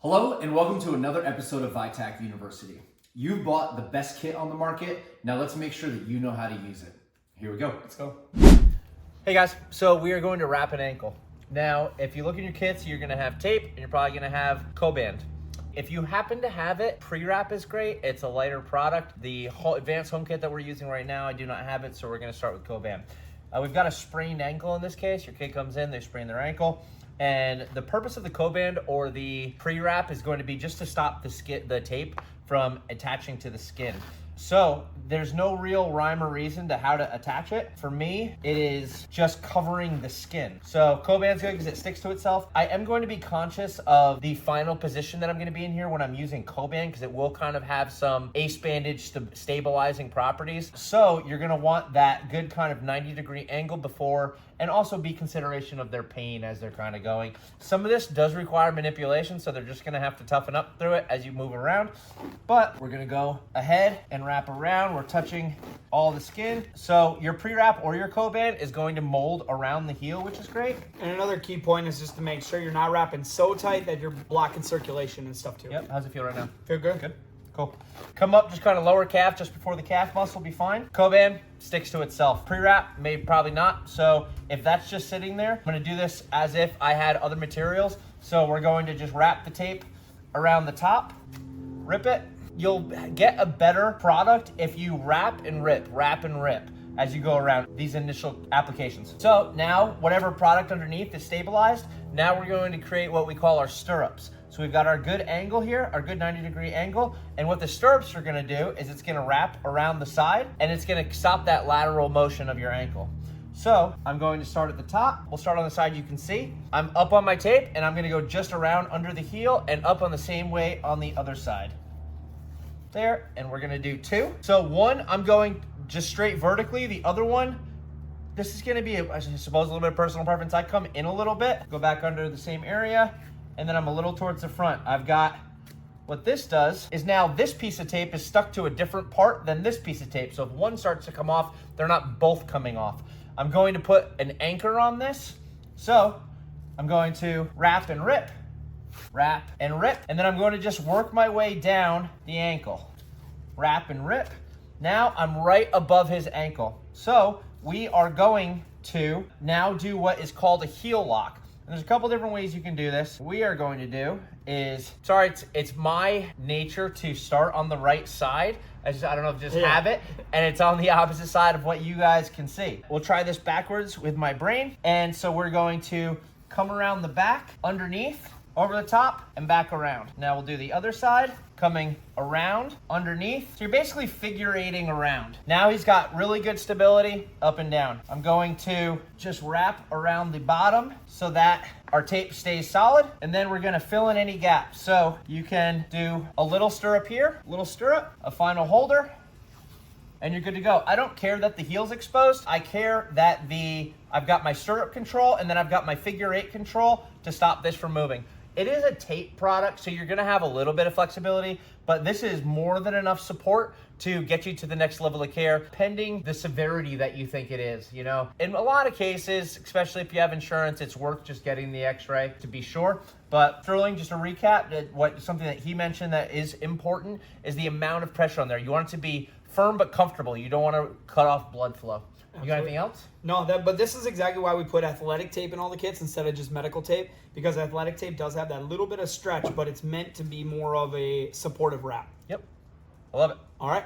Hello and welcome to another episode of ViTAC University. You've bought the best kit on the market. Now let's make sure that you know how to use it. Here we go. Let's go. Hey guys, so we are going to wrap an ankle. Now, if you look in your kits, you're gonna have tape and you're probably gonna have Coban. If you happen to have it, pre-wrap is great. It's a lighter product. The advanced home kit that we're using right now, I do not have it, so we're gonna start with Coban. We've got a sprained ankle in this case. Your kid comes in, they sprain their ankle. And the purpose of the Coban or the pre-wrap is going to be just to stop the tape from attaching to the skin. So there's no real rhyme or reason to how to attach it. For me, it is just covering the skin. So Coban's good because it sticks to itself. I am going to be conscious of the final position that I'm going to be in here when I'm using Coban because it will kind of have some ace bandage stabilizing properties. So you're going to want that good kind of 90-degree angle before, and also be consideration of their pain as they're kind of going. Some of this does require manipulation, so they're just gonna have to toughen up through it as you move around. But we're gonna go ahead and wrap around. We're touching all the skin. So your pre-wrap or your Coban is going to mold around the heel, which is great. And another key point is just to make sure you're not wrapping so tight that you're blocking circulation and stuff too. Yep, how's it feel right now? Feel good? Good. Cool. Come up, just kind of lower calf just before the calf muscle will be fine. Coban sticks to itself. Pre-wrap, maybe probably not. So if that's just sitting there, I'm gonna do this as if I had other materials. So we're going to just wrap the tape around the top, rip it. You'll get a better product if you wrap and rip as you go around these initial applications. So now, whatever product underneath is stabilized, now we're going to create what we call our stirrups. So we've got our good angle here, our good 90-degree angle, and what the stirrups are gonna do is it's gonna wrap around the side and it's gonna stop that lateral motion of your ankle. So I'm going to start at the top. We'll start on the side you can see. I'm up on my tape and I'm gonna go just around under the heel and up on the same way on the other side. There, and we're gonna do two. So one, I'm going just straight vertically. The other one, this is gonna be, I suppose, a little bit of personal preference. I come in a little bit, go back under the same area, and then I'm a little towards the front. I've got, what this does is now this piece of tape is stuck to a different part than this piece of tape. So if one starts to come off, they're not both coming off. I'm going to put an anchor on this. So I'm going to wrap and rip, and then I'm going to just work my way down the ankle. Wrap and rip. Now I'm right above his ankle. So we are going to now do what is called a heel lock. And there's a couple different ways you can do this. What we are going to do is, it's my nature to start on the right side. I don't know if just have it, and it's on the opposite side of what you guys can see. We'll try this backwards with my brain. And so we're going to come around the back, underneath, over the top, and back around. Now we'll do the other side, coming around, underneath. So you're basically figure-eighting around. Now he's got really good stability up and down. I'm going to just wrap around the bottom so that our tape stays solid, and then we're gonna fill in any gaps. So you can do a little stirrup here, a little stirrup, a final holder, and you're good to go. I don't care that the heel's exposed. I care that I've got my stirrup control, and then I've got my figure-eight control to stop this from moving. It is a tape product, so you're gonna have a little bit of flexibility, but this is more than enough support to get you to the next level of care, pending the severity that you think it is, you know? In a lot of cases, especially if you have insurance, it's worth just getting the x-ray to be sure. But Sterling, just to recap, something that he mentioned that is important is the amount of pressure on there. You want it to be firm but comfortable. You don't wanna cut off blood flow. You got anything else? No, but this is exactly why we put athletic tape in all the kits instead of just medical tape, because athletic tape does have that little bit of stretch, but it's meant to be more of a supportive wrap. Yep, I love it. All right.